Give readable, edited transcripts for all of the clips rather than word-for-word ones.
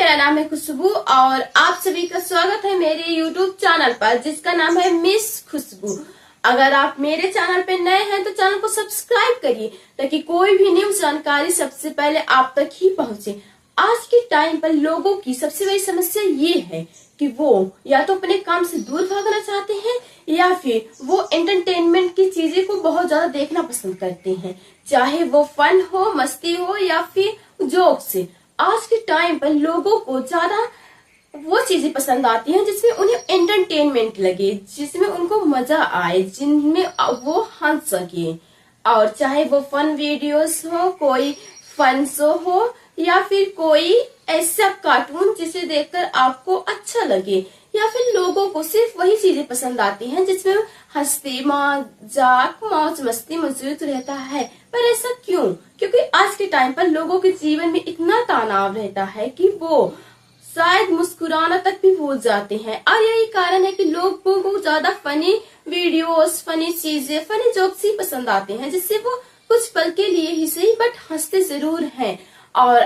मेरा नाम है खुशबू और आप सभी का स्वागत है मेरे YouTube चैनल पर जिसका नाम है मिस खुशबू। अगर आप मेरे चैनल पे नए हैं तो चैनल को सब्सक्राइब करिए ताकि कोई भी न्यू जानकारी सबसे पहले आप तक ही पहुंचे। आज के टाइम पर लोगों की सबसे बड़ी समस्या ये है कि वो या तो अपने काम से दूर भागना चाहते हैं या फिर वो एंटरटेनमेंट की चीजें को बहुत ज्यादा देखना पसंद करते हैं, चाहे वो फन हो, मस्ती हो या फिर जोक से। आज के टाइम पर लोगों को ज्यादा वो चीजें पसंद आती हैं जिसमें उन्हें एंटरटेनमेंट लगे, जिसमें उनको मजा आए, जिनमें वो हंस सके। और चाहे वो फन वीडियोस हो, कोई फन शो हो या फिर कोई ऐसा कार्टून जिसे देखकर आपको अच्छा लगे, या फिर लोगों को सिर्फ वही चीजें पसंद आती हैं जिसमें हंसते मजाक मौज मस्ती मौजूद रहता है। पर ऐसा क्यों? क्योंकि आज के टाइम पर लोगों के जीवन में इतना तनाव रहता है कि वो शायद मुस्कुराना तक भी भूल जाते हैं। और यही कारण है कि लोगों को ज्यादा फनी वीडियोस, फनी चीजें, फनी जोक्स ही पसंद आते हैं, जिससे वो कुछ पल के लिए ही सही बट हंसते जरूर हैं। और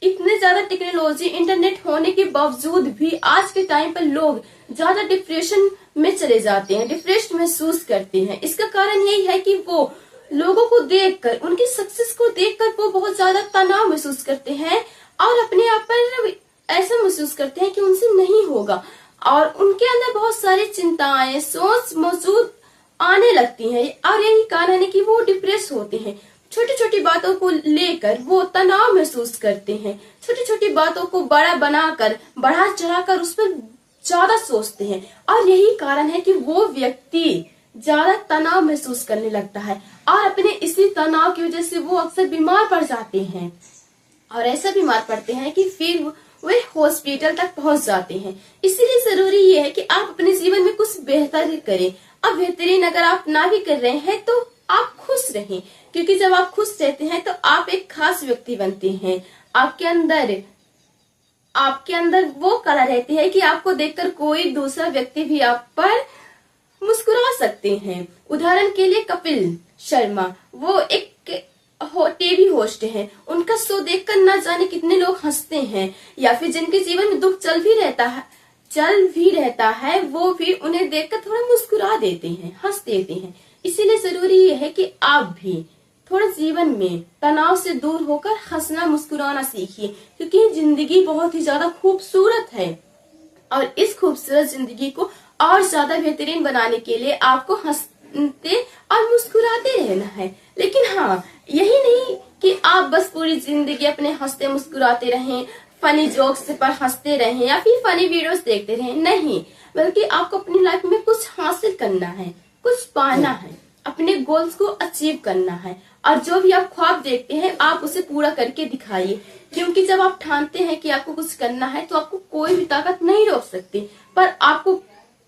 इतने ज्यादा टेक्नोलॉजी, इंटरनेट होने के बावजूद भी आज के टाइम पर लोग ज्यादा डिप्रेशन में चले जाते हैं, डिप्रेस्ड महसूस करते हैं। इसका कारण यही है कि वो लोगों को देखकर, उनकी सक्सेस को देखकर वो बहुत ज्यादा तनाव महसूस करते हैं और अपने आप पर ऐसा महसूस करते हैं कि उनसे नहीं होगा, और उनके अंदर बहुत सारी चिंताएं, सोच मौजूद आने लगती हैं। और यही कारण है कि वो डिप्रेस होते हैं। छोटी छोटी बातों को लेकर वो तनाव महसूस करते हैं, छोटी छोटी बातों को बड़ा बनाकर, बढ़ा चढ़ाकर उस पर ज्यादा सोचते हैं। और यही कारण है कि वो व्यक्ति ज्यादा तनाव महसूस करने लगता है और अपने इसी तनाव की वजह से वो अक्सर बीमार पड़ जाते हैं। और ऐसा बीमार पड़ते हैं कि फिर वे हॉस्पिटल तक पहुंच जाते हैं। इसीलिए जरूरी ये है कि आप अपने जीवन में कुछ बेहतर करें। अब बेहतरीन अगर आप ना भी कर रहे हैं तो आप खुश रहें, क्योंकि जब आप खुश रहते हैं तो आप एक खास व्यक्ति बनते हैं। आपके अंदर वो कला रहती है कि आपको देखकर कोई दूसरा व्यक्ति भी आप पर मुस्कुरा सकते हैं। उदाहरण के लिए कपिल शर्मा, वो एक टीवी होस्ट हैं। उनका शो देखकर न जाने कितने लोग हंसते हैं, या फिर जिनके जीवन में दुख चल भी रहता है वो भी उन्हें देखकर थोड़ा मुस्कुरा देते हैं, हंस देते हैं। इसीलिए जरूरी ये है कि आप भी थोड़ा जीवन में तनाव से दूर होकर हंसना मुस्कुराना सीखिए, क्योंकि जिंदगी बहुत ही ज्यादा खूबसूरत है और इस खूबसूरत जिंदगी को और ज्यादा बेहतरीन बनाने के लिए आपको हंसते और मुस्कुराते रहना है। लेकिन हाँ, यही नहीं कि आप बस पूरी जिंदगी अपने हंसते मुस्कुराते रहें, फनी जोक्स पर हंसते रहें या फिर फनी वीडियोस देखते रहें। नहीं, बल्कि आपको अपनी लाइफ में कुछ हासिल करना है, कुछ पाना है, अपने गोल्स को अचीव करना है। और जो भी आप ख्वाब देखते हैं आप उसे पूरा करके दिखाइए, क्योंकि जब आप ठानते हैं कि आपको कुछ करना है तो आपको कोई भी ताकत नहीं रोक सकती। पर आपको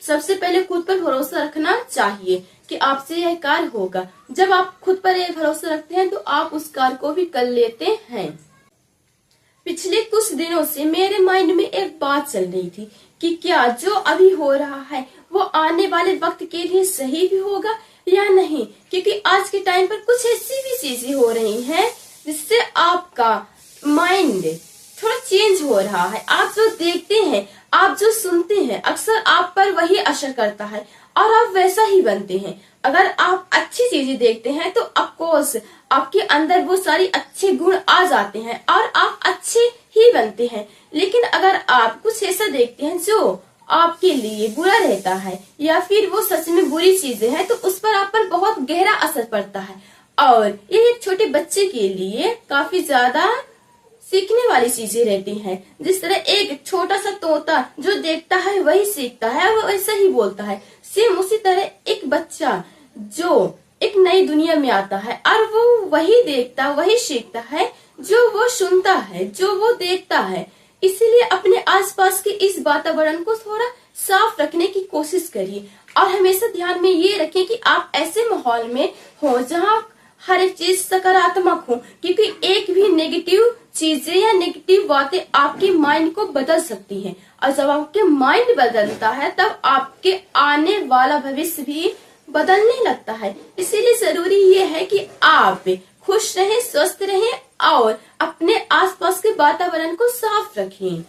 सबसे पहले खुद पर भरोसा रखना चाहिए कि आपसे यह कार्य होगा। जब आप खुद पर यह भरोसा रखते हैं तो आप उस कार्य को भी कर लेते हैं। पिछले कुछ दिनों से मेरे माइंड में एक बात चल रही थी कि क्या जो अभी हो रहा है वो आने वाले वक्त के लिए सही भी होगा या नहीं, क्योंकि आज के टाइम पर कुछ ऐसी भी चीजें हो रही हैं जिससे आपका माइंड थोड़ा चेंज हो रहा है। आप जो देखते हैं, आप जो सुनते हैं, अक्सर आप पर वही असर करता है और आप वैसा ही बनते हैं। अगर आप अच्छी चीजें देखते हैं तो ऑफकोर्स आपके अंदर वो सारी अच्छे गुण आ जाते हैं और आप अच्छे ही बनते हैं। लेकिन अगर आप कुछ ऐसा देखते हैं जो आपके लिए बुरा रहता है या फिर वो सच में बुरी चीजें हैं, तो उस पर आप पर बहुत गहरा असर पड़ता है। और ये एक छोटे बच्चे के लिए काफी ज्यादा सीखने वाली चीजें रहती हैं। जिस तरह एक छोटा सा तोता जो देखता है वही सीखता है और वैसा ही बोलता है, सेम उसी तरह एक बच्चा जो एक नई दुनिया में आता है और वो वही देखता, वही सीखता है जो वो सुनता है, जो वो देखता है। इसीलिए अपने आसपास के इस वातावरण को थोड़ा साफ रखने की कोशिश करिए और हमेशा ध्यान में ये रखें कि आप ऐसे माहौल में हो जहाँ हर एक चीज सकारात्मक हो, क्योंकि एक भी नेगेटिव चीजें या नेगेटिव बातें आपके माइंड को बदल सकती हैं। और जब आपके माइंड बदलता है तब आपके आने वाला भविष्य भी बदलने लगता है। इसीलिए जरूरी ये है कि आप खुश रहें, स्वस्थ रहें और अपने आसपास के वातावरण को साफ रखें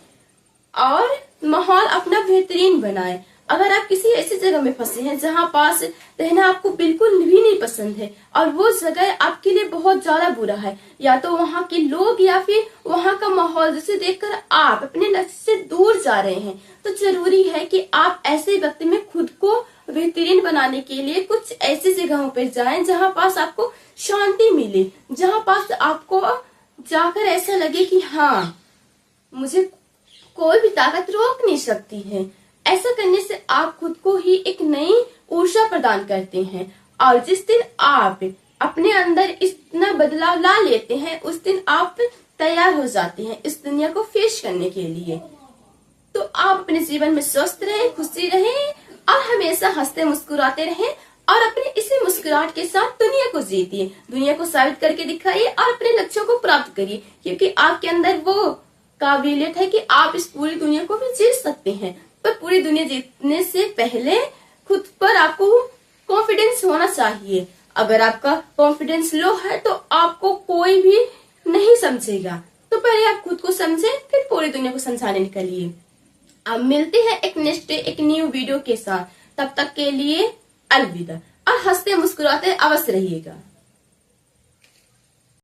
और माहौल अपना बेहतरीन बनाएं। अगर आप किसी ऐसी जगह में फंसे हैं जहां पास रहना आपको बिल्कुल भी नहीं पसंद है और वो जगह आपके लिए बहुत ज्यादा बुरा है, या तो वहां के लोग या फिर वहां का माहौल जिसे देखकर आप अपने लक्ष्य से दूर जा रहे हैं, तो जरूरी है कि आप ऐसे वक्त में खुद को बेहतरीन बनाने के लिए कुछ ऐसी जगहों पर जाएं जहां पास आपको शांति मिले, जहां पास आपको जाकर ऐसा लगे कि हाँ, मुझे कोई भी ताकत रोक नहीं सकती है। ऐसा करने से आप खुद को ही एक नई ऊर्जा प्रदान करते हैं और जिस दिन आप अपने अंदर इतना बदलाव ला लेते हैं, उस दिन आप तैयार हो जाते हैं इस दुनिया को फेस करने के लिए। तो आप अपने जीवन में स्वस्थ रहें, खुशी रहें और हमेशा हंसते मुस्कुराते रहें और अपने इसी मुस्कुराहट के साथ दुनिया को जीतिए, दुनिया को साबित करके दिखाइए और अपने लक्ष्यों को प्राप्त करिए, क्योंकि आपके अंदर वो काबिलियत है कि आप इस पूरी दुनिया को भी जीत सकते हैं। पर पूरी दुनिया जीतने से पहले खुद पर आपको कॉन्फिडेंस होना चाहिए। अगर आपका कॉन्फिडेंस लो है तो आपको कोई भी नहीं समझेगा। तो पहले आप खुद को समझें, फिर पूरी दुनिया को समझाने निकलिए। अब मिलते हैं एक नेक्स्ट एक न्यू वीडियो के साथ। तब तक के लिए अलविदा और हंसते मुस्कुराते अवश्य रहिएगा।